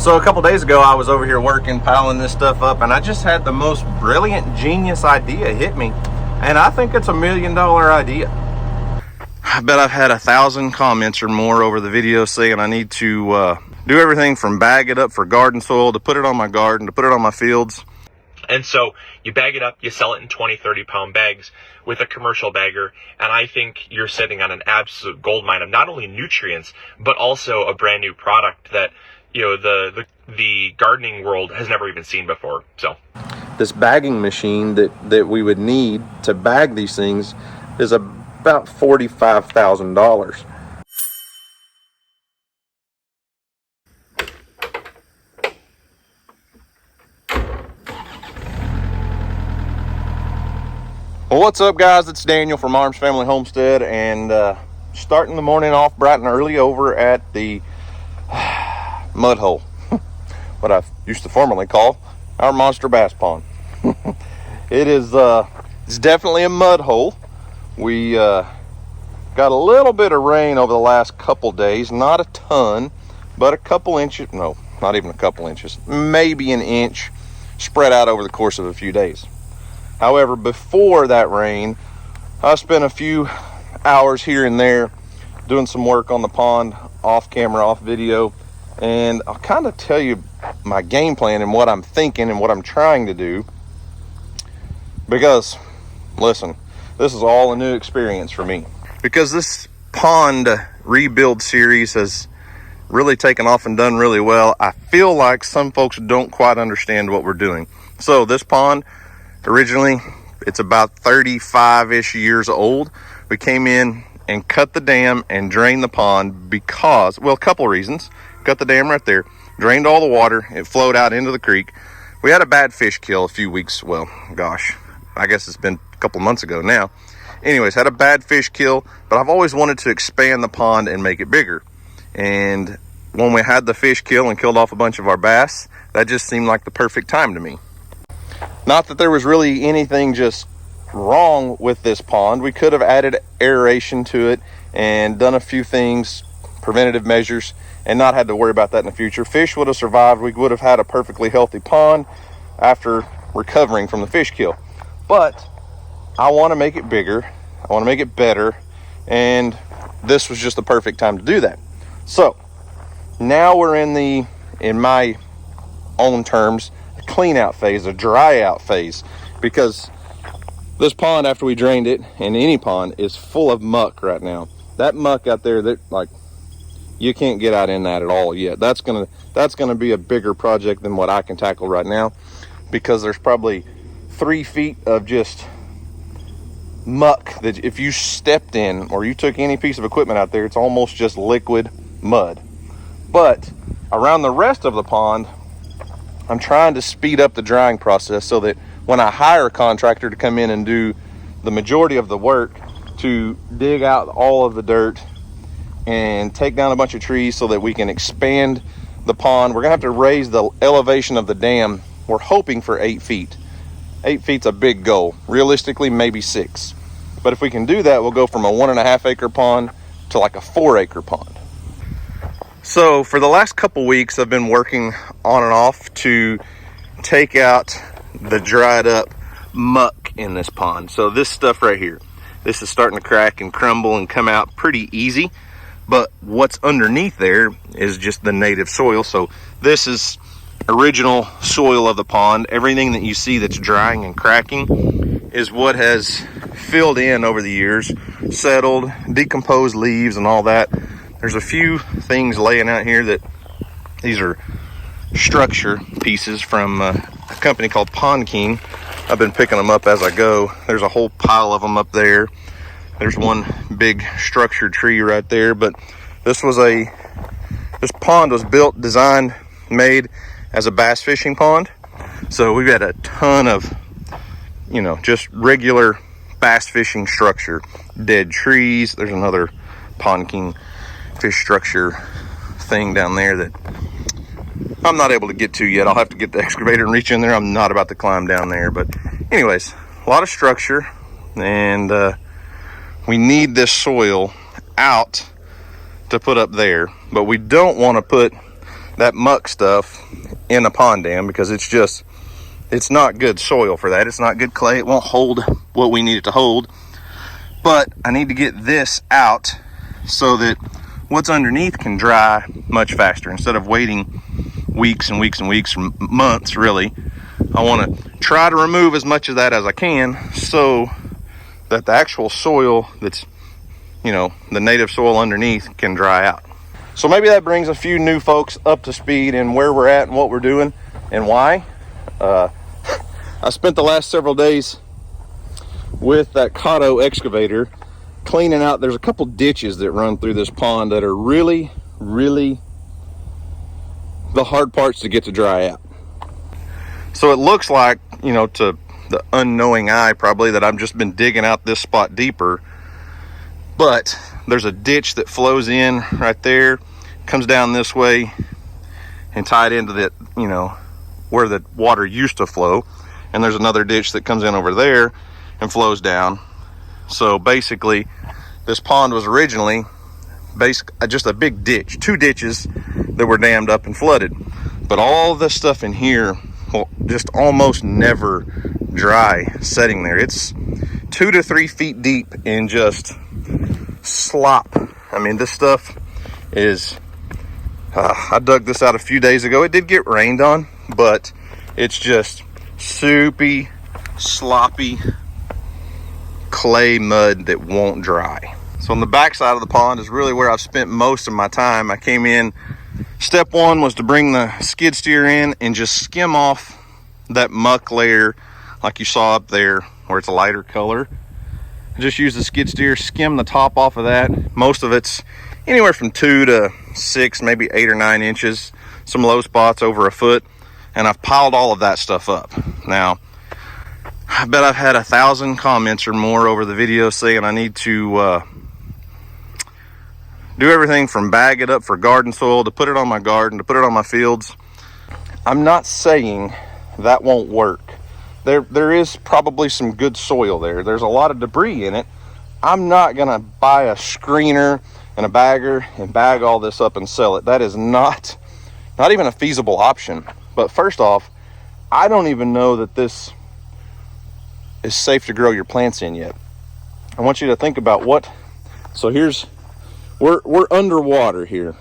So a couple days ago, I was over here working, piling this stuff up, and I just had the most brilliant, genius idea hit me. And I think it's $1 million idea. I bet I've had 1,000 comments or more over the video saying I need to do everything from bag it up for garden soil, to put it on my garden, to put it on my fields. And so you bag it up, you sell it in 20, 30-pound bags with a commercial bagger, and I think you're sitting on an absolute gold mine of not only nutrients, but also a brand new product that, you know, the gardening world has never even seen before. So this bagging machine that we would need to bag these things is about $45,000. Well, what's up, guys? It's Daniel from Arms Family Homestead, and starting the morning off bright and early over at the mud hole, what I used to formerly call our monster bass pond. It's definitely a mud hole. We got a little bit of rain over the last couple days, not a ton, but a couple inches. No, not even a couple inches, maybe an inch spread out over the course of a few days. However, before that rain, I spent a few hours here and there doing some work on the pond, off camera, off video, and I'll kind of tell you my game plan and what I'm thinking and what I'm trying to do. Because, listen, this is all a new experience for me. Because this pond rebuild series has really taken off and done really well, I feel like some folks don't quite understand what we're doing. So this pond, originally, it's about 35-ish years old. We came in and cut the dam and drained the pond because, well, a couple reasons. Cut the dam right there, drained all the water, it flowed out into the creek. We had a bad fish kill a few weeks, well, gosh, I guess it's been a couple months ago now. Anyways, had a bad fish kill, but I've always wanted to expand the pond and make it bigger. And when we had the fish kill and killed off a bunch of our bass, that just seemed like the perfect time to me. Not that there was really anything just wrong with this pond. We could have added aeration to it and done a few things, preventative measures, and not had to worry about that in the future. Fish would have survived. We would have had a perfectly healthy pond after recovering from the fish kill. But I want to make it bigger. I want to make it better. And this was just the perfect time to do that. So now we're in my own terms, clean out phase, a dry out phase, because this pond, after we drained it, and any pond, is full of muck right now. That muck out there, that, like, you can't get out in that at all yet. That's gonna be a bigger project than what I can tackle right now, because there's probably 3 feet of just muck that if you stepped in or you took any piece of equipment out there, it's almost just liquid mud. But around the rest of the pond, I'm trying to speed up the drying process so that when I hire a contractor to come in and do the majority of the work to dig out all of the dirt and take down a bunch of trees so that we can expand the pond, we're gonna have to raise the elevation of the dam. We're hoping for 8 feet. 8 feet's a big goal. Realistically, maybe 6. But if we can do that, we'll go from a 1.5 acre pond to like a 4 acre pond. So for the last couple weeks, I've been working on and off to take out the dried up muck in this pond. So this stuff right here, this is starting to crack and crumble and come out pretty easy. But what's underneath there is just the native soil. So this is original soil of the pond. Everything that you see that's drying and cracking is what has filled in over the years, settled, decomposed leaves and all that. There's a few things laying out here that these are structure pieces from a company called Pond King. I've been picking them up as I go. There's a whole pile of them up there. There's one big structured tree right there. But this pond was built, designed, made as a bass fishing pond. So we've got a ton of, just regular bass fishing structure, dead trees. There's another Pond King fish structure thing down there that I'm not able to get to yet. I'll have to get the excavator and reach in there. I'm not about to climb down there. But anyways, a lot of structure, and we need this soil out to put up there. But we don't want to put that muck stuff in a pond dam, because it's not good soil for that. It's not good clay. It won't hold what we need it to hold. But I need to get this out so that what's underneath can dry much faster instead of waiting weeks and weeks and weeks, or months really. I want to try to remove as much of that as I can so that the actual soil that's, you know, the native soil underneath can dry out. So maybe that brings a few new folks up to speed in where we're at and what we're doing and why. I spent the last several days with that Cotto excavator cleaning out. There's a couple ditches that run through this pond that are really the hard parts to get to dry out. So it looks like, you know, to the unknowing eye probably, that I've just been digging out this spot deeper, but there's a ditch that flows in right there, comes down this way and tied into that, you know, where the water used to flow, and there's another ditch that comes in over there and flows down. So basically this pond was originally just a big ditch, 2 ditches that were dammed up and flooded, but all this stuff in here will just almost never dry setting there. It's 2 to 3 feet deep in just slop. I mean, this stuff is I dug this out a few days ago. It did get rained on, but it's just soupy, sloppy clay mud that won't dry. So on the back side of the pond is really where I've spent most of my time. I came in, step one was to bring the skid steer in and just skim off that muck layer like you saw up there where it's a lighter color. Just use the skid steer, skim the top off of that. Most of it's anywhere from 2 to 6, maybe 8 or 9 inches. Some low spots over a foot. And I've piled all of that stuff up. Now, I bet I've had 1,000 comments or more over the video saying I need to do everything from bag it up for garden soil, to put it on my garden, to put it on my fields. I'm not saying that won't work. There is probably some good soil there. There's a lot of debris in it. I'm not gonna buy a screener and a bagger and bag all this up and sell it. That is not even a feasible option. But first off, I don't even know that this is safe to grow your plants in yet. I want you to think about what, so we're underwater here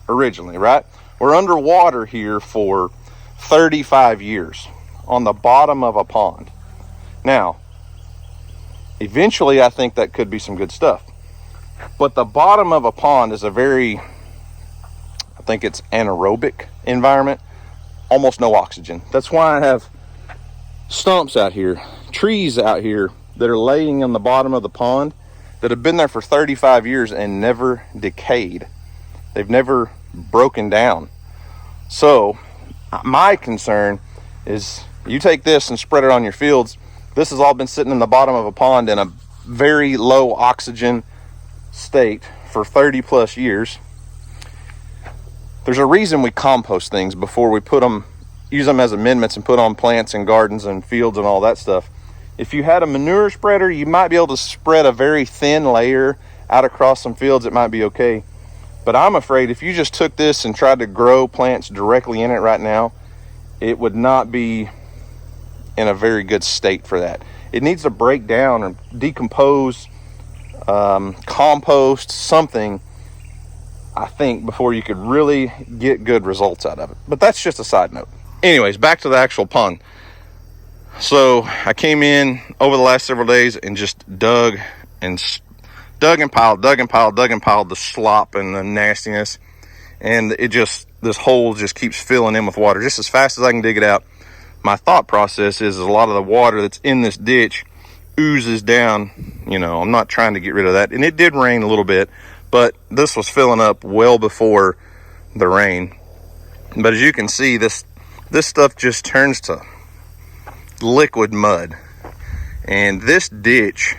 originally, right? We're underwater here for 35 years on the bottom of a pond. Now, eventually I think that could be some good stuff. But the bottom of a pond is a very, I think it's anaerobic environment, almost no oxygen. That's why I have stumps out here, trees out here that are laying on the bottom of the pond that have been there for 35 years and never decayed. They've never broken down. So my concern is you take this and spread it on your fields. This has all been sitting in the bottom of a pond in a very low oxygen state for 30 plus years. There's a reason we compost things before we use them as amendments and put on plants and gardens and fields and all that stuff. If you had a manure spreader, you might be able to spread a very thin layer out across some fields. It might be okay. But I'm afraid if you just took this and tried to grow plants directly in it right now, it would not be in a very good state for that. It needs to break down or decompose, compost, something, I think, before you could really get good results out of it. But that's just a side note. Anyways, back to the actual pond. So I came in over the last several days and just dug and piled the slop and the nastiness. And this hole just keeps filling in with water just as fast as I can dig it out. My thought process is a lot of the water that's in this ditch oozes down. You know, I'm not trying to get rid of that. And it did rain a little bit, but this was filling up well before the rain. But as you can see, this stuff just turns to liquid mud. And this ditch,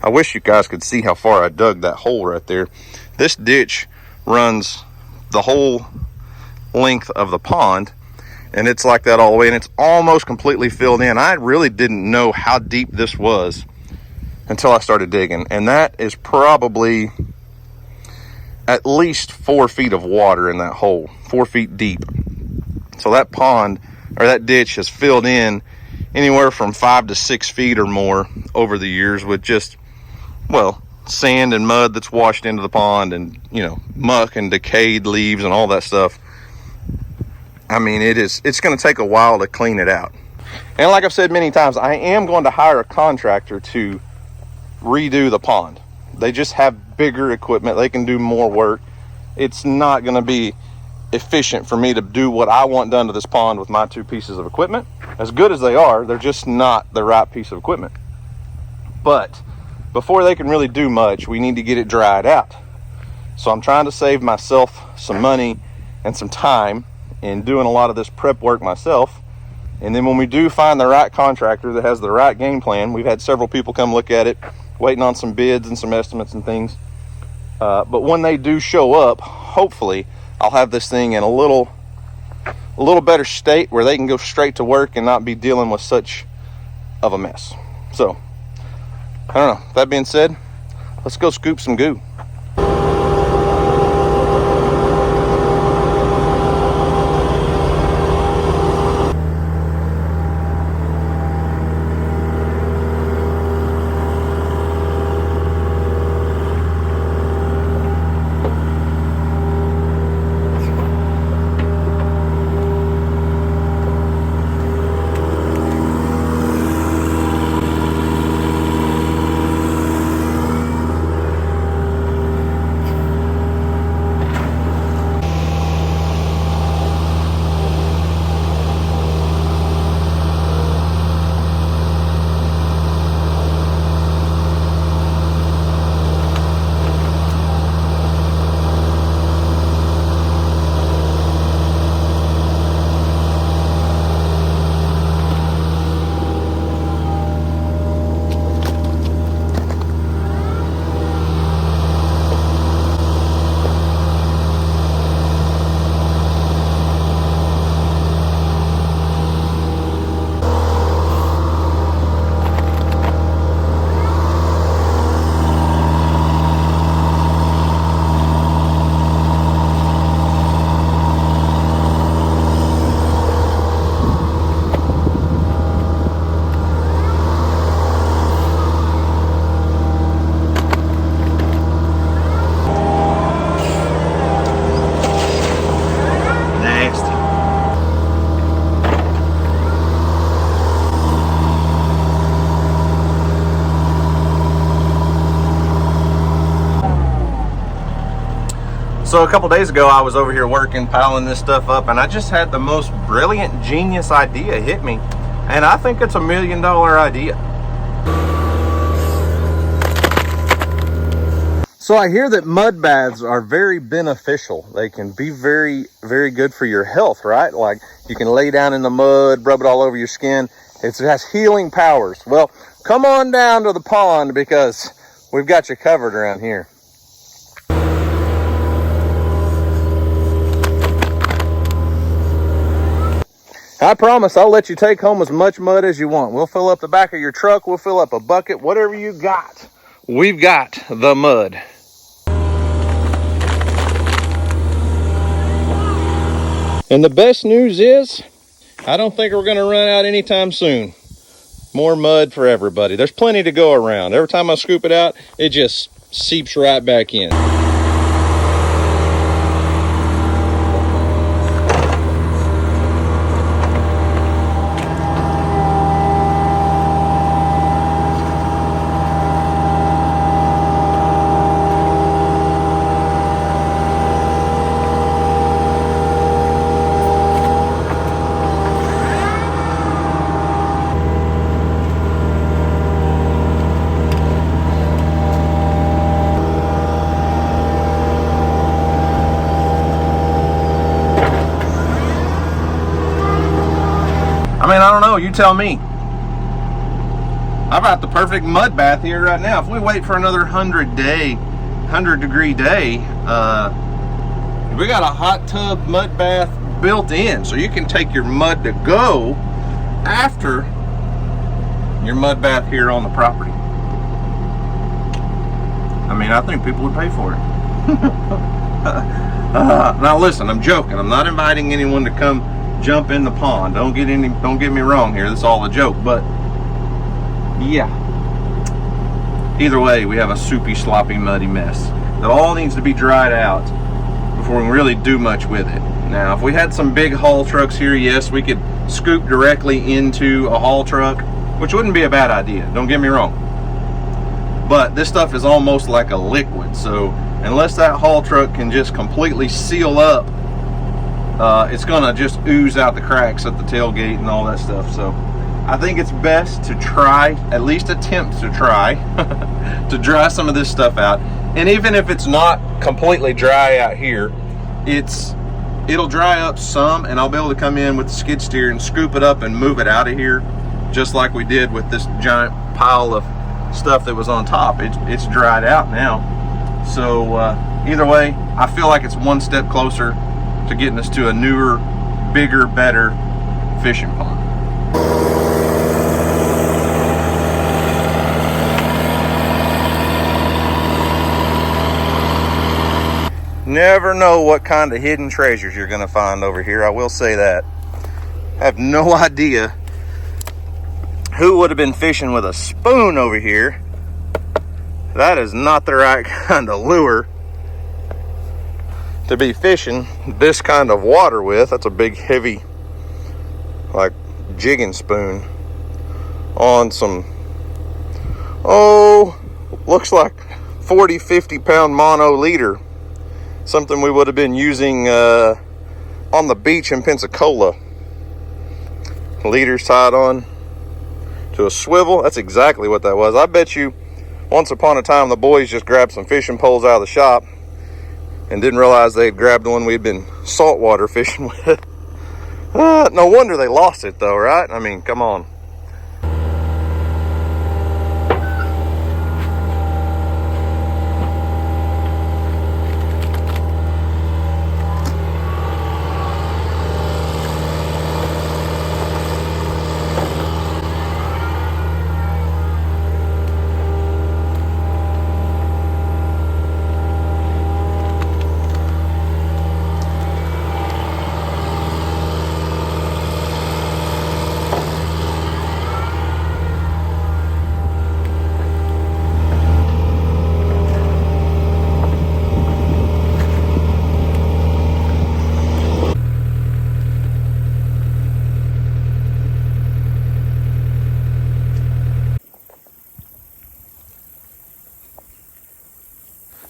I wish you guys could see how far I dug that hole right there. This ditch runs the whole length of the pond, and it's like that all the way, and it's almost completely filled in. I really didn't know how deep this was until I started digging, and that is probably at least 4 feet of water in that hole, 4 feet deep. So that pond, or that ditch, has filled in anywhere from 5 to 6 feet or more over the years with just, well, sand and mud that's washed into the pond, and, you know, muck and decayed leaves and all that stuff. I mean, it's going to take a while to clean it out. And like I've said many times, I am going to hire a contractor to redo the pond. They just have bigger equipment. They can do more work. It's not going to be efficient for me to do what I want done to this pond with my 2 pieces of equipment. As good as they are, they're just not the right piece of equipment. But before they can really do much, we need to get it dried out. So I'm trying to save myself some money and some time in doing a lot of this prep work myself. And then when we do find the right contractor that has the right game plan, we've had several people come look at it, waiting on some bids and some estimates and things. But when they do show up, hopefully I'll have this thing in a little better state where they can go straight to work and not be dealing with such of a mess. So, I don't know. That being said, let's go scoop some goo. So a couple days ago, I was over here working, piling this stuff up, and I just had the most brilliant, genius idea hit me. And I think it's $1 million idea. So I hear that mud baths are very beneficial. They can be very, very good for your health, right? Like you can lay down in the mud, rub it all over your skin. It has healing powers. Well, come on down to the pond because we've got you covered around here. I promise I'll let you take home as much mud as you want. We'll fill up the back of your truck. We'll fill up a bucket, whatever you got. We've got the mud. And the best news is, I don't think we're going to run out anytime soon. More mud for everybody. There's plenty to go around. Every time I scoop it out, it just seeps right back in. I mean, I don't know, you tell me. I've got the perfect mud bath here right now. If we wait for another 100-degree day, we got a hot tub mud bath built in. So you can take your mud to go after your mud bath here on the property. I mean, I think people would pay for it. Now listen, I'm joking. I'm not inviting anyone to come jump in the pond. Don't get me wrong here. This is all a joke, but yeah. Either way, we have a soupy, sloppy, muddy mess that all needs to be dried out before we can really do much with it. Now, if we had some big haul trucks here, yes, we could scoop directly into a haul truck, which wouldn't be a bad idea, don't get me wrong. But this stuff is almost like a liquid, so unless that haul truck can just completely seal up, it's gonna just ooze out the cracks at the tailgate and all that stuff. So I think it's best to try, at least attempt to try, to dry some of this stuff out. And even if it's not completely dry out here, it'll dry up some, and I'll be able to come in with the skid steer and scoop it up and move it out of here, just like we did with this giant pile of stuff that was on top. It's dried out now. So either way, I feel like it's one step closer to getting us to a newer, bigger, better fishing pond. Never know what kind of hidden treasures you're gonna find over here, I will say that. I have no idea who would have been fishing with a spoon over here. That is not the right kind of lure to be fishing this kind of water with. That's a big, heavy, like, jigging spoon on some, looks like 40, 50 pound mono leader. Something we would have been using on the beach in Pensacola. Leaders tied on to a swivel. That's exactly what that was. I bet you once upon a time the boys just grabbed some fishing poles out of the shop and didn't realize they'd grabbed the one we'd been saltwater fishing with. No wonder they lost it though, right? I mean, come on.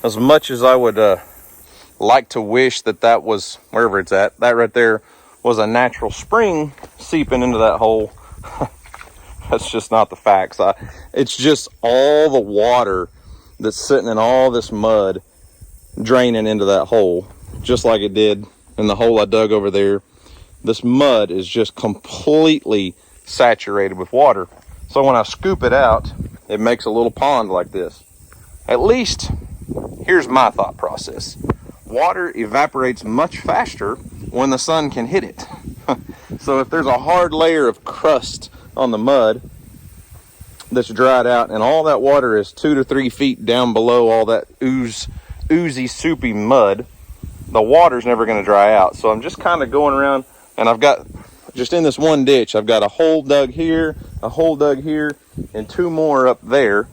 As much as I would like to wish that was, wherever it's at, that right there was a natural spring seeping into that hole, that's just not the facts. It's just all the water that's sitting in all this mud draining into that hole, just like it did in the hole I dug over there. This mud is just completely saturated with water. So when I scoop it out, it makes a little pond like this. At least, here's my thought process. Water evaporates much faster when the sun can hit it. So if there's a hard layer of crust on the mud that's dried out and all that water is 2 to 3 feet down below all that oozy, soupy mud, the water's never going to dry out. So I'm just kind of going around, and I've got, just in this one ditch, I've got a hole dug here, a hole dug here, and 2 more up there.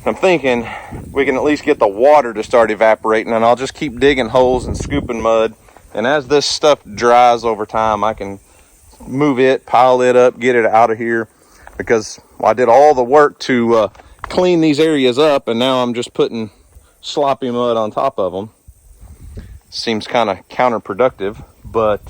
I'm thinking we can at least get the water to start evaporating, and I'll just keep digging holes and scooping mud. And as this stuff dries over time, I can move it, pile it up, get it out of here, because I did all the work to clean these areas up, and now I'm just putting sloppy mud on top of them. Seems kind of counterproductive, but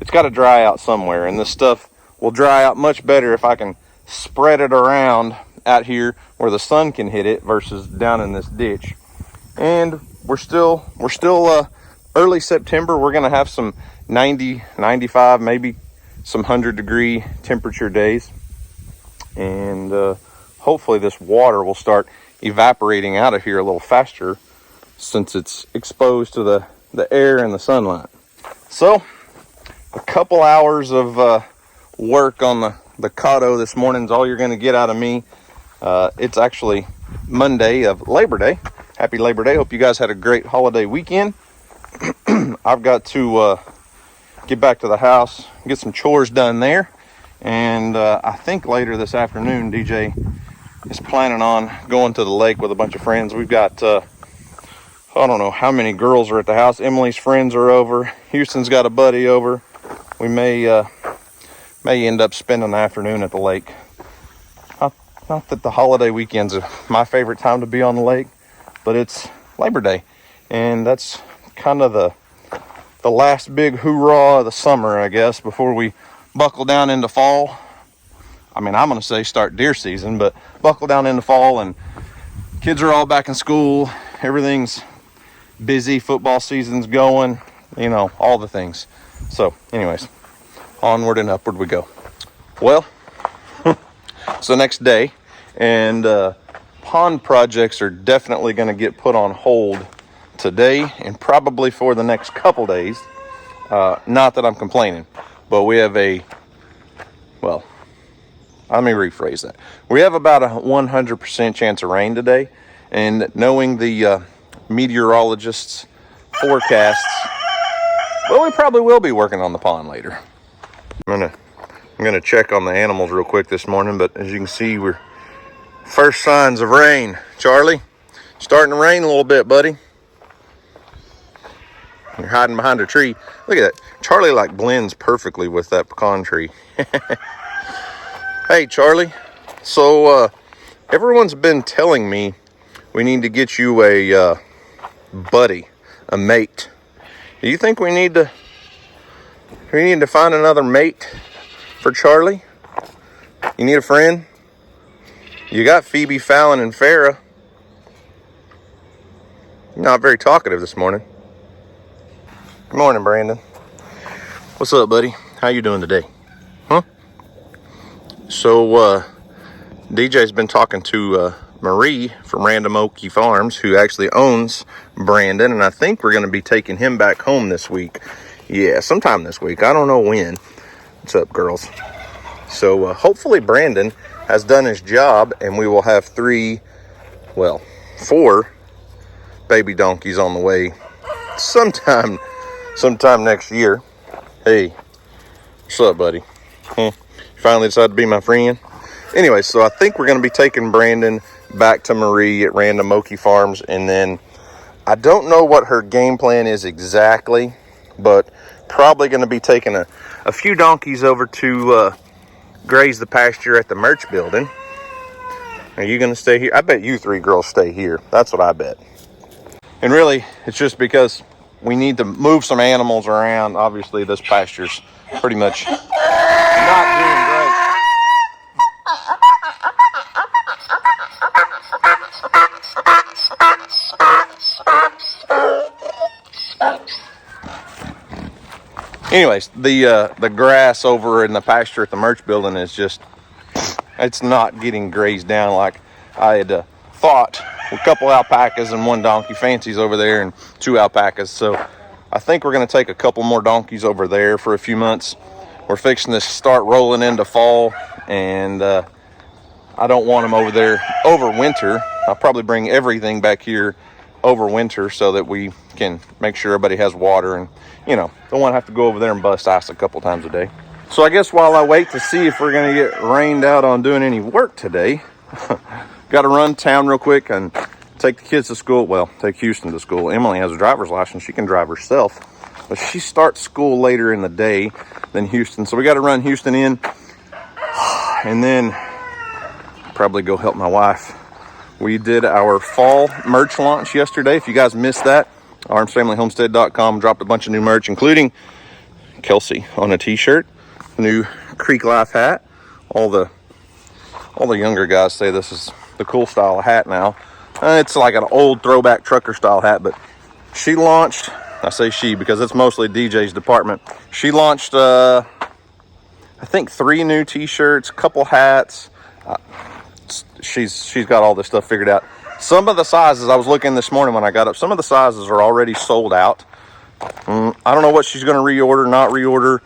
it's got to dry out somewhere, and this stuff will dry out much better if I can spread it around out here where the sun can hit it versus down in this ditch. And we're still early September. We're gonna have some 90, 95, maybe some 100-degree temperature days, and hopefully this water will start evaporating out of here a little faster since it's exposed to the air and the sunlight. So a couple hours of work on the Cotto this morning is all you're going to get out of me. It's actually Monday of Labor Day. Happy Labor Day. Hope you guys had a great holiday weekend. I've got to get back to the house, get some chores done there. And I think later this afternoon, DJ is planning on going to the lake with a bunch of friends. We've got, I don't know how many girls are at the house. Emily's friends are over. Houston's got a buddy over. We may end up spending the afternoon at the lake. Not that the holiday weekend's my favorite time to be on the lake, but it's Labor Day, and that's kind of the last big hoorah of the summer, I guess, before we buckle down into fall. I mean, I'm going to say start deer season, but buckle down into fall, and kids are all back in school. Everything's busy. Football season's going, you know, all the things. So anyways, onward and upward we go. Well, it's the next day, and pond projects are definitely going to get put on hold today and probably for the next couple days. Not that I'm complaining, but we have well, let me rephrase that. We have about a 100% chance of rain today, and knowing the meteorologists' forecasts, well, we probably will be working on the pond later. I'm gonna check on the animals real quick this morning, but as you can see, we're first signs of rain. Charlie, starting to rain a little bit, buddy. You're hiding behind a tree. Look at that. Charlie like blends perfectly with that pecan tree. Hey, Charlie. So everyone's been telling me we need to get you a buddy, a mate. Do you think we need to find another mate for Charlie? You need a friend? You got Phoebe, Fallon, and Farrah. You're not very talkative this morning. Good morning, Brandon. What's up, buddy? How you doing today? Huh? So, DJ's been talking to Marie from Random Oaky Farms, who actually owns Brandon, and I think we're going to be taking him back home this week. Yeah, sometime this week. I don't know when. What's up, girls? So, hopefully Brandon has done his job, and we will have 4 baby donkeys on the way sometime next year. Hey, what's up, buddy? You finally decided to be my friend? Anyway, so I think we're going to be taking Brandon back to Marie at Random Oaky Farms, and then I don't know what her game plan is exactly, but probably going to be taking a few donkeys over to graze the pasture at the merch building. Are you going to stay here? I bet you 3 girls stay here. That's what I bet. And really, it's just because we need to move some animals around. Obviously, this pasture's pretty much not doing great. Anyways, the grass over in the pasture at the merch building is just, it's not getting grazed down like I had thought. A couple alpacas and 1 donkey, Fancy's over there, and 2 alpacas. So I think we're going to take a couple more donkeys over there for a few months. We're fixing to start rolling into fall, and I don't want them over there over winter. I'll probably bring everything back here over winter so that we can make sure everybody has water, and, you know, don't want to have to go over there and bust ice a couple times a day. So I guess while I wait to see if we're going to get rained out on doing any work today, got to run town real quick and take the kids to school. Well, take Houston to school. Emily has a driver's license. She can drive herself, but she starts school later in the day than Houston. So we got to run Houston in, and then probably go help my wife. We did our fall merch launch yesterday. If you guys missed that, armsfamilyhomestead.com dropped a bunch of new merch, including Kelsey on a t-shirt, new Creek Life hat. All the younger guys say this is the cool style of hat now. It's like an old throwback trucker style hat, but she launched, I say she because it's mostly DJ's department. She launched, I think 3 new t-shirts, couple hats. She's got all this stuff figured out. Some of the sizes, I was looking this morning when I got up, some of the sizes are already sold out. I don't know what she's going to reorder, not reorder,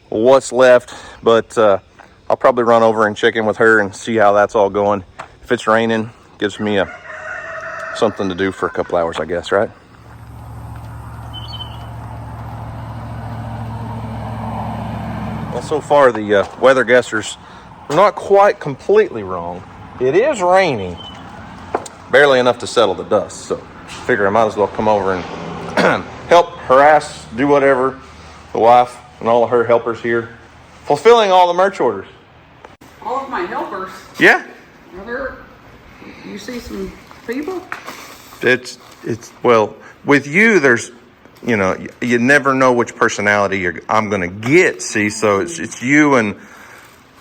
what's left, but I'll probably run over and check in with her and see how that's all going. If it's raining, gives me a something to do for a couple hours, I guess, right? Well, so far the weather guessers are not quite completely wrong. It is raining, barely enough to settle the dust. So figure I might as well come over and help harass, do whatever. The wife and all of her helpers here, fulfilling all the merch orders. All of my helpers. Yeah. Are there, you see some people? It's well, with you, there's, you know, you never know which personality I'm going to get, see, so it's you and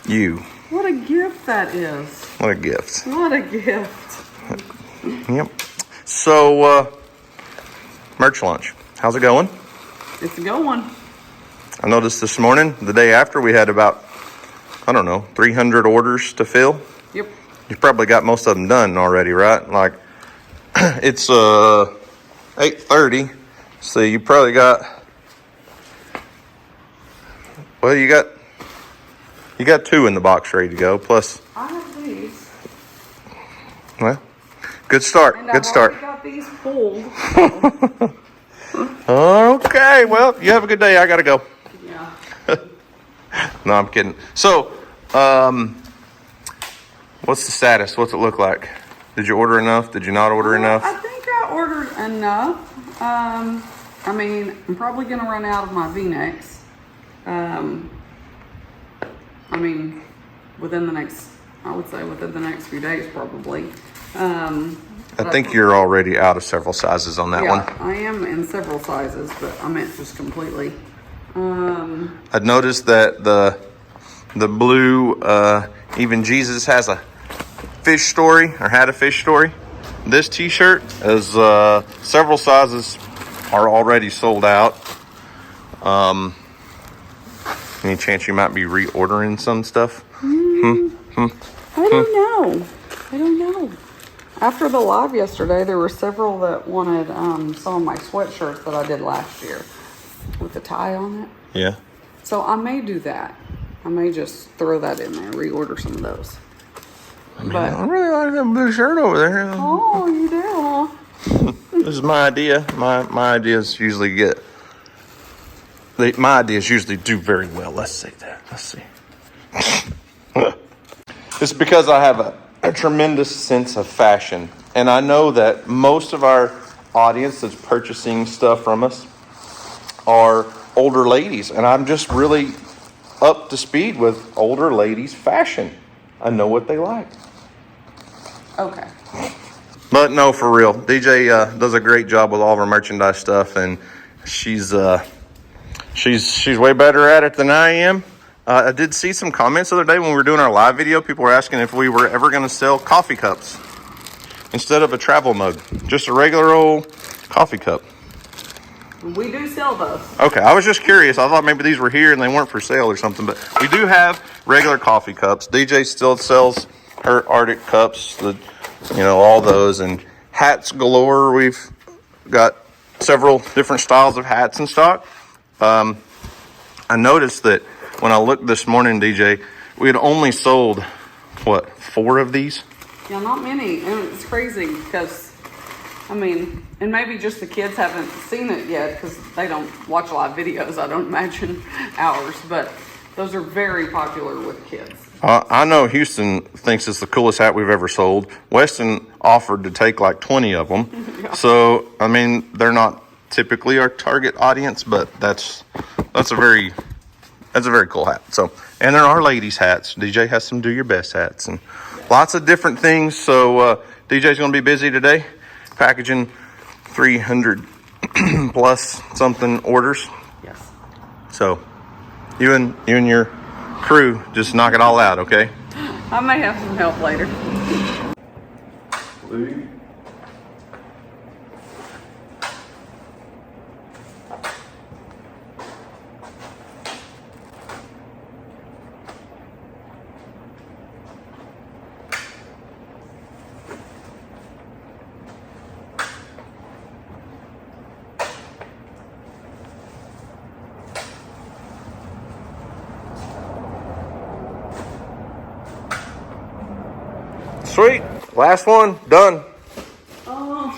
you. What a gift that is. What a gift. What a gift. Yep. So, merch launch. How's it going? It's a good one. I noticed this morning, the day after, we had about, I don't know, 300 orders to fill. Yep. You've probably got most of them done already, right? Like, it's 8:30, so you probably got, well, you got 2 in the box ready to go, plus. I have these. Well, good start. And Good start. I've already got these pulled. Okay, well, you have a good day. I gotta go. Yeah. No, I'm kidding. So, what's the status? What's it look like? Did you order enough? Did you not order enough? I think I ordered enough. I mean, I'm probably gonna run out of my V-necks. I mean, within the next few days, probably. I think you're already out of several sizes on that one. I am in several sizes, but I meant just completely. I noticed that the blue, even Jesus has a fish story, or had a fish story. This t-shirt is several sizes are already sold out. Any chance you might be reordering some stuff? I don't know. After the live yesterday, there were several that wanted some of my sweatshirts that I did last year with the tie on it. Yeah. So I may do that. I may just throw that in there, reorder some of those. I really like that blue shirt over there. Oh, you do, huh? This is my idea. My ideas usually my ideas usually do very well. Let's say that. Let's see. It's because I have a tremendous sense of fashion. And I know that most of our audience that's purchasing stuff from us are older ladies. And I'm just really up to speed with older ladies' fashion. I know what they like. Okay. But no, for real, DJ does a great job with all of our merchandise stuff, and she's way better at it than I am. I did see some comments the other day when we were doing our live video. People were asking if we were ever going to sell coffee cups instead of a travel mug, just a regular old coffee cup. We do sell those. Okay, I was just curious. I thought maybe these were here and they weren't for sale or something, but we do have regular coffee cups. DJ still sells her Arctic cups, all those, and hats galore. We've got several different styles of hats in stock. I noticed that when I looked this morning, DJ, we had only sold, 4 of these? Yeah, not many. And it's crazy because, and maybe just the kids haven't seen it yet because they don't watch live videos, I don't imagine ours, but those are very popular with kids. I know Houston thinks it's the coolest hat we've ever sold. Weston offered to take like 20 of them. Yeah. So, they're not typically our target audience, but that's a very cool hat. So, and there are ladies' hats. DJ has some Do Your Best hats and lots of different things. So, DJ's going to be busy today, packaging 300 plus something orders. Yes. So, you and your crew just knock it all out, okay? I may have some help later. Sweet. Last one. Done. Oh,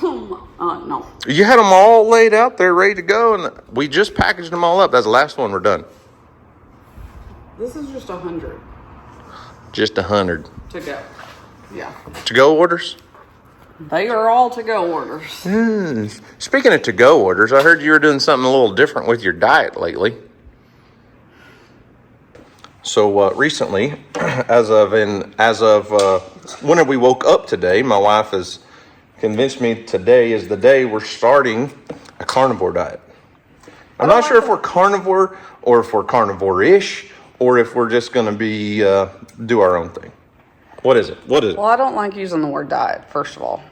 You had them all laid out there, ready to go, and we just packaged them all up. That's the last one. We're done. This is just 100 Just 100 to go. Yeah. to-go orders. They are all to-go orders. Speaking of to-go orders, I heard you were doing something a little different with your diet lately. So recently, as of when we woke up today, my wife has convinced me today is the day we're starting a carnivore diet. I'm not sure if we're carnivore or if we're carnivore-ish or if we're just going to be do our own thing. What is it? Well, I don't like using the word diet, first of all,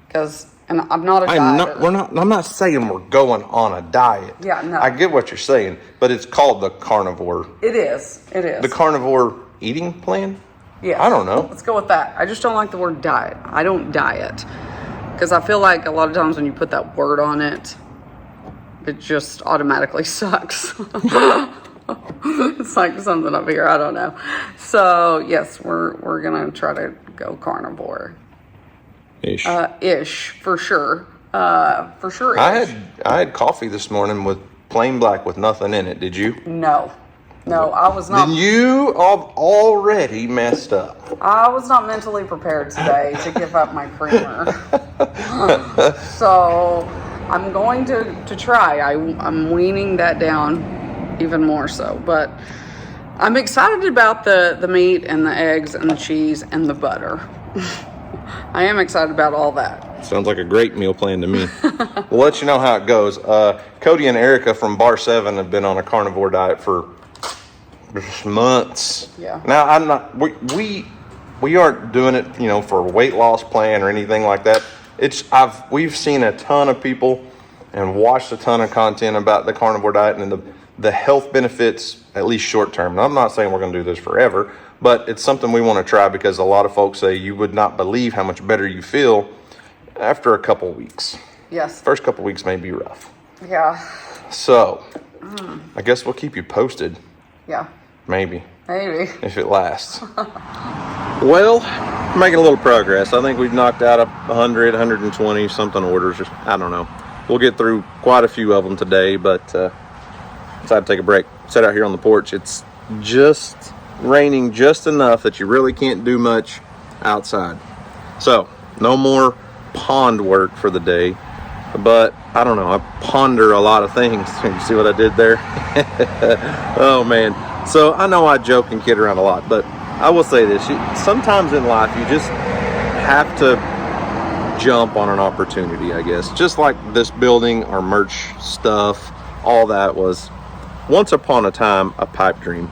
because I'm not a dieter. I'm not saying we're going on a diet. Yeah, no. I get what you're saying, but it's called the carnivore. It is. The carnivore eating plan? Yeah. I don't know. Let's go with that. I just don't like the word diet. I don't diet. Because I feel like a lot of times when you put that word on it, it just automatically sucks. It's like something up here. I don't know. So, yes, we're going to try to go carnivore. Ish. Ish, for sure. For sure ish. I had coffee this morning with plain black with nothing in it. Did you? No, I was not. Then you have already messed up. I was not mentally prepared today to give up my creamer. So I'm going to try. I'm weaning that down even more so. But I'm excited about the meat and the eggs and the cheese and the butter. I am excited about all that. Sounds like a great meal plan to me. We'll let you know how it goes. Cody and Erica from Bar 7 have been on a carnivore diet for months. Yeah. Now I'm not. We aren't doing it, for a weight loss plan or anything like that. We've seen a ton of people and watched a ton of content about the carnivore diet and the health benefits, at least short term. Now, I'm not saying we're going to do this forever, but it's something we want to try because a lot of folks say you would not believe how much better you feel after a couple weeks. Yes. First couple weeks may be rough. Yeah. So, I guess we'll keep you posted. Yeah. Maybe. If it lasts. Well, making a little progress. I think we've knocked out 100, 120 something orders. I don't know. We'll get through quite a few of them today, but decided to take a break. Sat out here on the porch. It's just raining just enough that you really can't do much outside. So, no more pond work for the day. But, I don't know. I ponder a lot of things. You see what I did there? Oh, man. So, I know I joke and kid around a lot, but I will say this. Sometimes in life, you just have to jump on an opportunity, I guess. Just like this building, our merch stuff, all that was once upon a time a pipe dream.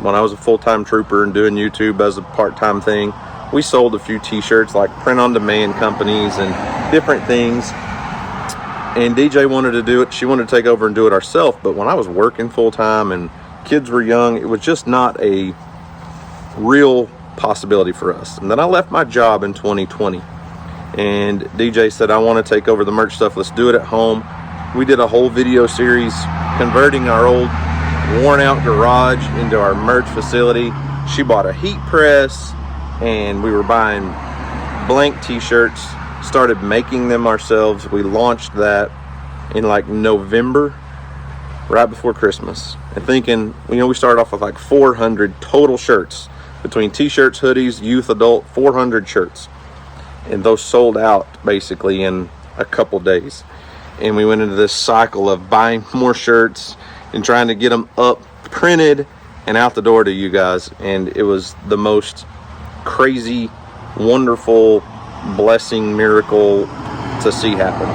When I was a full-time trooper and doing YouTube as a part-time thing, we sold a few t-shirts like print-on-demand companies and different things. And DJ wanted to do it. She wanted to take over and do it herself. But when I was working full-time and kids were young, it was just not a real possibility for us. And then I left my job in 2020. And DJ said, I want to take over the merch stuff. Let's do it at home. We did a whole video series converting our old worn out garage into our merch facility. She bought a heat press and we were buying blank t-shirts, started making them ourselves. We launched that in like November, right before Christmas, and thinking, we started off with like 400 total shirts between t-shirts, hoodies, youth, adult, 400 shirts. And those sold out basically in a couple days. And we went into this cycle of buying more shirts and trying to get them up, printed, and out the door to you guys. And it was the most crazy, wonderful blessing, miracle to see happen.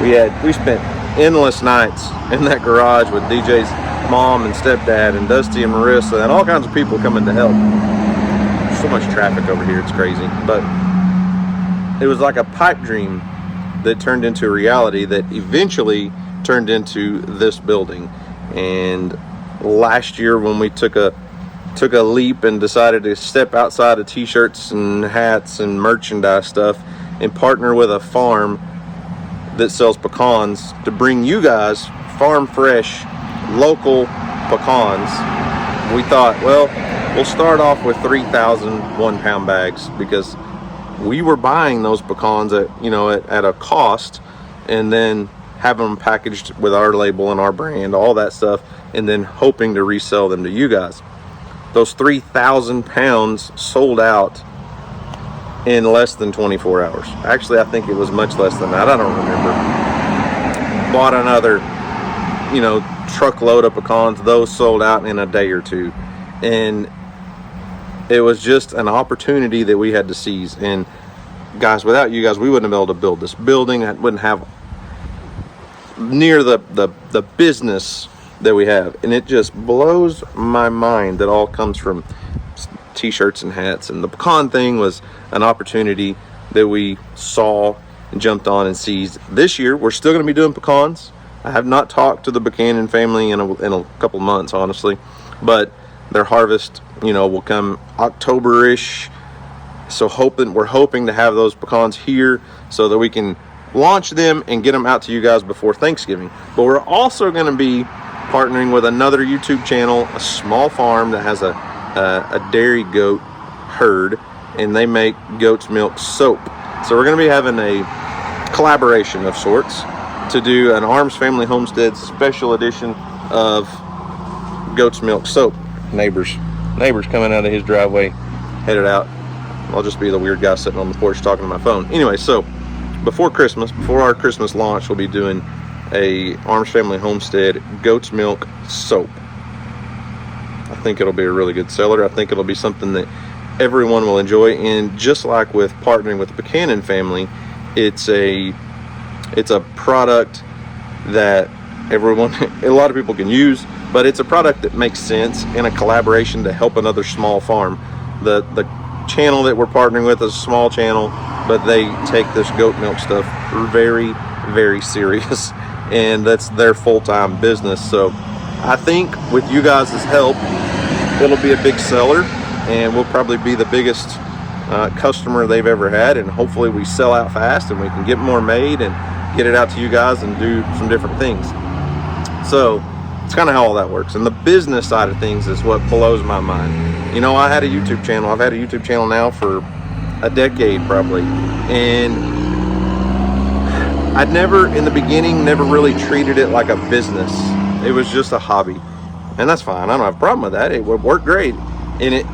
We spent endless nights in that garage with DJ's mom and stepdad and Dusty and Marissa and all kinds of people coming to help. There's so much traffic over here, it's crazy. But it was like a pipe dream that turned into a reality that eventually turned into this building. And last year when we took a leap and decided to step outside of t-shirts and hats and merchandise stuff and partner with a farm that sells pecans to bring you guys farm fresh local pecans, we thought, well, we'll start off with 3,000 1-pound bags because we were buying those pecans at a cost, and then have them packaged with our label and our brand, all that stuff, and then hoping to resell them to you guys. Those 3,000 pounds sold out in less than 24 hours. Actually, I think it was much less than that. I don't remember. Bought another, truckload of pecans. Those sold out in a day or two. And it was just an opportunity that we had to seize. And guys, without you guys, we wouldn't have been able to build this building. I wouldn't have near the business that we have. And it just blows my mind that all comes from t-shirts and hats. And the pecan thing was an opportunity that we saw and jumped on and seized. This year we're still going to be doing pecans. I have not talked to the Buchanan family in a couple months, honestly, but their harvest will come October-ish. So we're hoping to have those pecans here so that we can launch them and get them out to you guys before Thanksgiving. But we're also going to be partnering with another YouTube channel, a small farm that has a dairy goat herd, and they make goat's milk soap. So we're going to be having a collaboration of sorts to do an Arms Family Homestead special edition of goat's milk soap. Neighbors coming out of his driveway, headed out. I'll just be the weird guy sitting on the porch talking to my phone. Anyway, so before our Christmas launch, we'll be doing a Arms Family Homestead goat's milk soap. I think it'll be a really good seller. I think it'll be something that everyone will enjoy. And just like with partnering with the Buchanan family, it's a product that a lot of people can use, but it's a product that makes sense in a collaboration to help another small farm. The channel that we're partnering with is a small channel, but they take this goat milk stuff very, very serious, and that's their full-time business. So I think with you guys' help, it'll be a big seller, and we'll probably be the biggest customer they've ever had, and hopefully we sell out fast and we can get more made and get it out to you guys and do some different things. So it's kind of how all that works. And the business side of things is what blows my mind. I had a YouTube channel. I've had a YouTube channel now for a decade probably, and I'd never, in the beginning, never really treated it like a business. It was just a hobby, and that's fine. I don't have a problem with that. It would work great.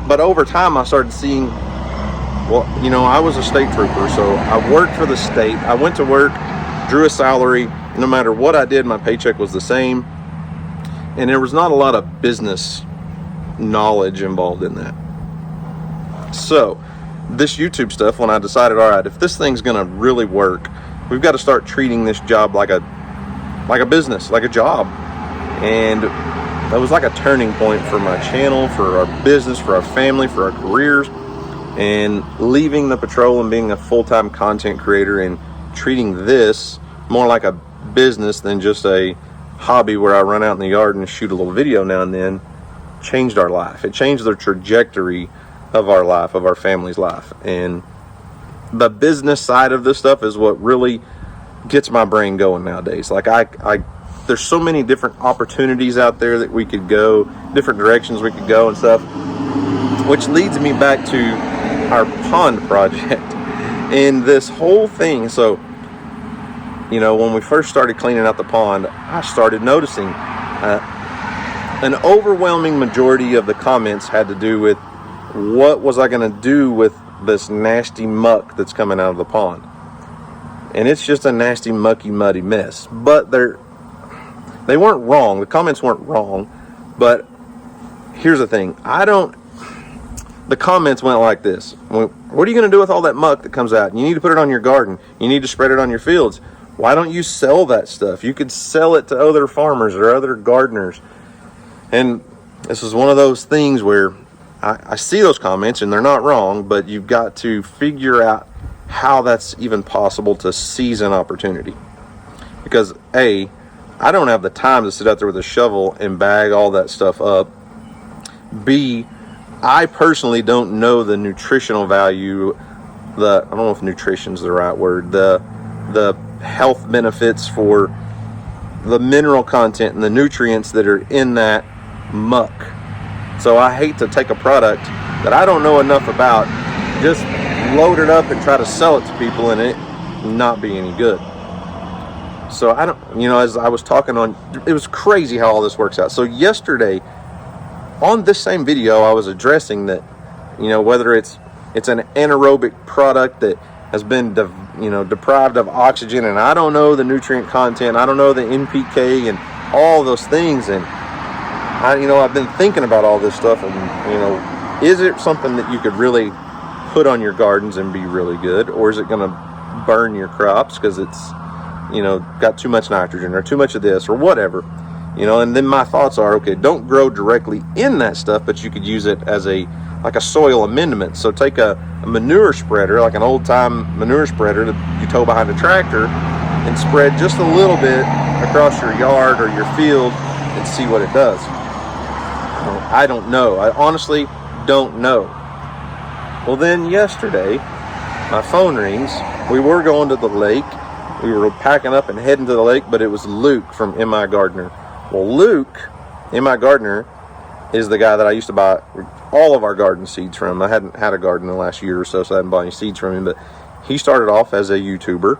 But over time, I started seeing, I was a state trooper, so I worked for the state. I went to work, drew a salary. No matter what I did, my paycheck was the same, and there was not a lot of business knowledge involved in that. So this YouTube stuff, when I decided, all right, if this thing's gonna really work, we've got to start treating this job like a business, like a job. And that was like a turning point for my channel, for our business, for our family, for our careers, and leaving the patrol and being a full-time content creator and treating this more like a business than just a hobby where I run out in the yard and shoot a little video now and then, changed our life. It changed the trajectory of our life, of our family's life. And the business side of this stuff is what really gets my brain going nowadays. Like there's so many different opportunities out there that we could go, different directions we could go and stuff, which leads me back to our pond project and this whole thing. So, when we first started cleaning out the pond, I started noticing an overwhelming majority of the comments had to do with what was I going to do with this nasty muck that's coming out of the pond. And it's just a nasty, mucky, muddy mess. But they weren't wrong. The comments weren't wrong. But here's the thing. The comments went like this. What are you going to do with all that muck that comes out? You need to put it on your garden. You need to spread it on your fields. Why don't you sell that stuff? You could sell it to other farmers or other gardeners. And this is one of those things where I see those comments and they're not wrong, but you've got to figure out how that's even possible to seize an opportunity. Because A, I don't have the time to sit out there with a shovel and bag all that stuff up. B, I personally don't know the nutritional value, I don't know if nutrition's the right word, the health benefits for the mineral content and the nutrients that are in that muck. So I hate to take a product that I don't know enough about, just load it up and try to sell it to people and it not be any good. So I don't, as I was talking on, it was crazy how all this works out. So yesterday, on this same video, I was addressing that, whether it's an anaerobic product that has been, deprived of oxygen, and I don't know the nutrient content, I don't know the NPK and all those things, and I've been thinking about all this stuff, and is it something that you could really put on your gardens and be really good, or is it going to burn your crops because it's got too much nitrogen or too much of this or whatever, and then my thoughts are, okay, don't grow directly in that stuff, but you could use it as like a soil amendment. So take a manure spreader, like an old time manure spreader that you tow behind a tractor, and spread just a little bit across your yard or your field and see what it does. I don't know. I honestly don't know. Well, then yesterday my phone rings. We were going to the lake. We were packing up and heading to the lake, but it was Luke from M.I. Gardener. Well, Luke, M.I. Gardener, is the guy that I used to buy all of our garden seeds from. I hadn't had a garden in the last year or so, so I hadn't bought any seeds from him, but he started off as a YouTuber,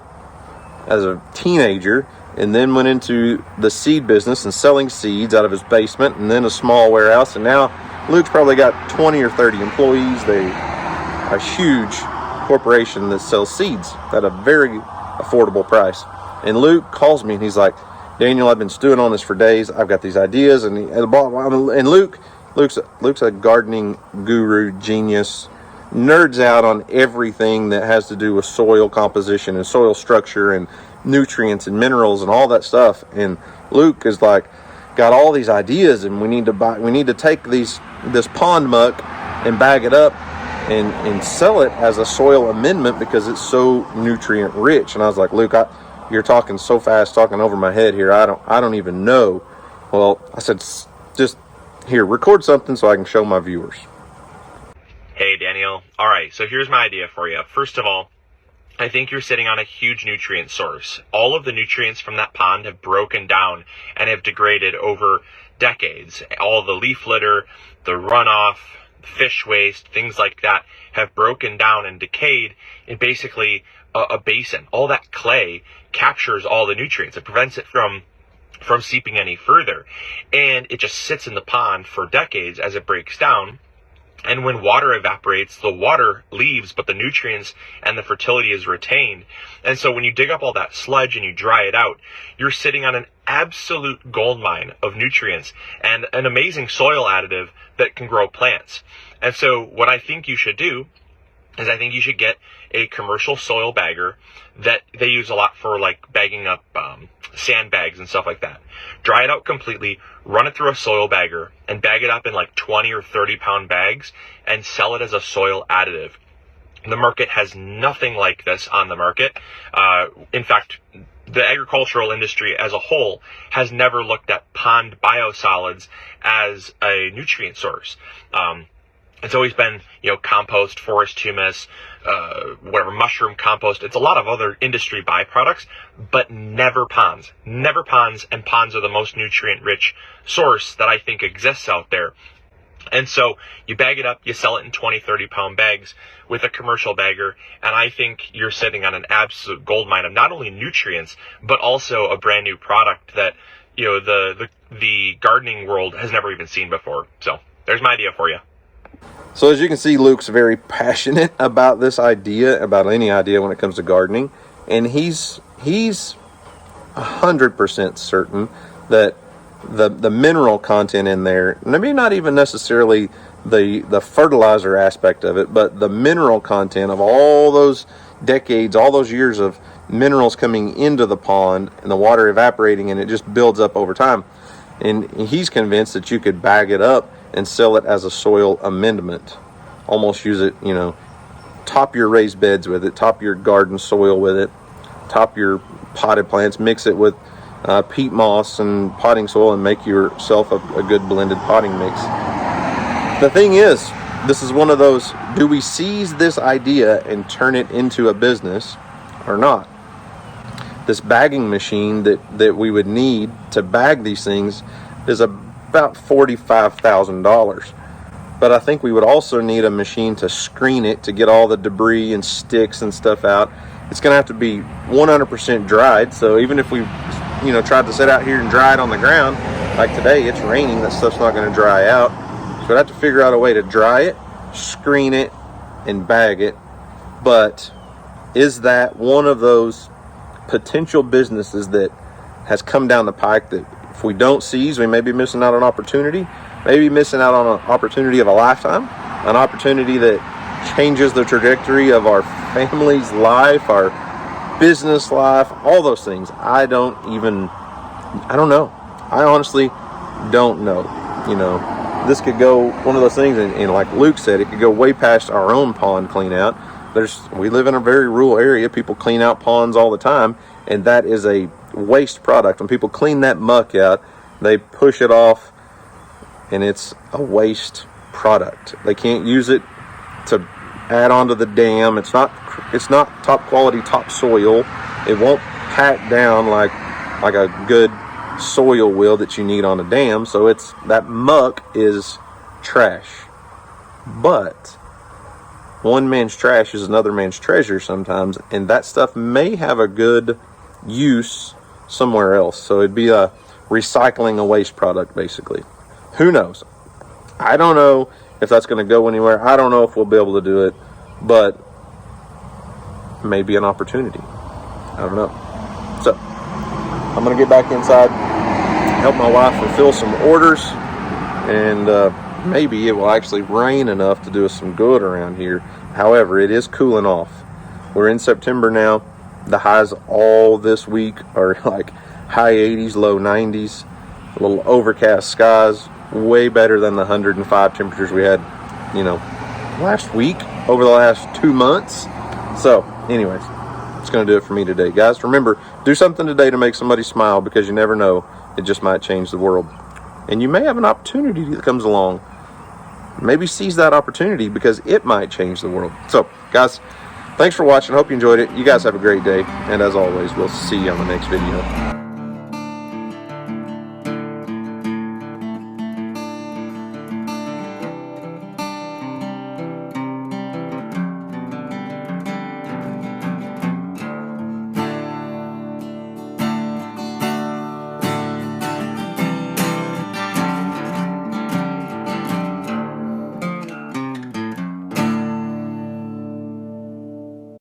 as a teenager, and then went into the seed business and selling seeds out of his basement, and then a small warehouse, and now Luke's probably got 20 or 30 employees. They are a huge corporation that sells seeds at a very affordable price. And Luke calls me and he's like, Daniel, I've been stewing on this for days. I've got these ideas, and Luke's a gardening guru, genius, nerds out on everything that has to do with soil composition and soil structure and nutrients and minerals and all that stuff. And Luke is like, got all these ideas, and we need to take this pond muck and bag it up and sell it as a soil amendment because it's so nutrient rich. And I was like, Luke, you're talking so fast, talking over my head here. I don't even know. Well, I said, just here, record something so I can show my viewers. Hey, Daniel. All right, so here's my idea for you. First of all, I think you're sitting on a huge nutrient source. All of the nutrients from that pond have broken down and have degraded over decades. All the leaf litter, the runoff, fish waste, things like that have broken down and decayed in basically a basin. All that clay captures all the nutrients. It prevents it from seeping any further. And it just sits in the pond for decades as it breaks down. And when water evaporates, the water leaves, but the nutrients and the fertility is retained. And so when you dig up all that sludge and you dry it out, you're sitting on an absolute gold mine of nutrients and an amazing soil additive that can grow plants. And so what I think you should do is I think you should get a commercial soil bagger that they use a lot for like bagging up sandbags and stuff like that. Dry it out completely, run it through a soil bagger, and bag it up in like 20 or 30 pound bags and sell it as a soil additive. The market has nothing like this on the market. In fact, the agricultural industry as a whole has never looked at pond biosolids as a nutrient source. It's always been, compost, forest humus, mushroom compost. It's a lot of other industry byproducts, but never ponds. Never ponds, and ponds are the most nutrient-rich source that I think exists out there. And so you bag it up, you sell it in 20, 30 pound bags with a commercial bagger, and I think you're sitting on an absolute gold mine of not only nutrients, but also a brand new product that, the gardening world has never even seen before. So there's my idea for you. So as you can see, Luke's very passionate about this idea, about any idea when it comes to gardening. And he's 100% certain that the mineral content in there, maybe not even necessarily the fertilizer aspect of it, but the mineral content of all those decades, all those years of minerals coming into the pond and the water evaporating, and it just builds up over time. And he's convinced that you could bag it up and sell it as a soil amendment. Almost use it, top your raised beds with it, top your garden soil with it, top your potted plants, mix it with peat moss and potting soil, and make yourself a good blended potting mix. The thing is, this is one of those, do we seize this idea and turn it into a business or not? This bagging machine that we would need to bag these things is about $45,000. But I think we would also need a machine to screen it, to get all the debris and sticks and stuff out. it's going to have to be 100% dried. So even if we, you know, tried to sit out here and dry it on the ground, like today, it's raining, that stuff's not going to dry out. So I'd have to figure out a way to dry it, screen it, and bag it. But is that one of those potential businesses that has come down the pike that if we don't seize, we may be missing out on opportunity, maybe missing out on an opportunity of a lifetime, an opportunity that changes the trajectory of our family's life, our business life, all those things. I don't know. I honestly don't know. You know, this could go one of those things, and like Luke said, it could go way past our own pond clean out. We live in a very rural area. People clean out ponds all the time, and that is a waste product. When people clean that muck out, they push it off, and it's a waste product. They can't use it to add on to the dam. It's not top quality topsoil. It won't pack down like a good soil will that you need on a dam. So that muck is trash. But one man's trash is another man's treasure sometimes, and that stuff may have a good use somewhere else. So it'd be a recycling a waste product, basically. Who knows? I don't know if that's going to go anywhere. I don't know if we'll be able to do it, but maybe an opportunity. I don't know. So I'm going to get back inside, help my wife fulfill some orders, and maybe it will actually rain enough to do us some good around here. However, it is cooling off. We're in September now. The highs all this week are like high 80s, low 90s, a little overcast skies, way better than the 105 temperatures we had, you know, last week, over the last 2 months. So anyways, it's going to do it for me today. Guys, remember, do something today to make somebody smile, because you never know, it just might change the world. And you may have an opportunity that comes along. Maybe seize that opportunity, because it might change the world. So guys, thanks for watching. Hope you enjoyed it. You guys have a great day. And as always, we'll see you on the next video.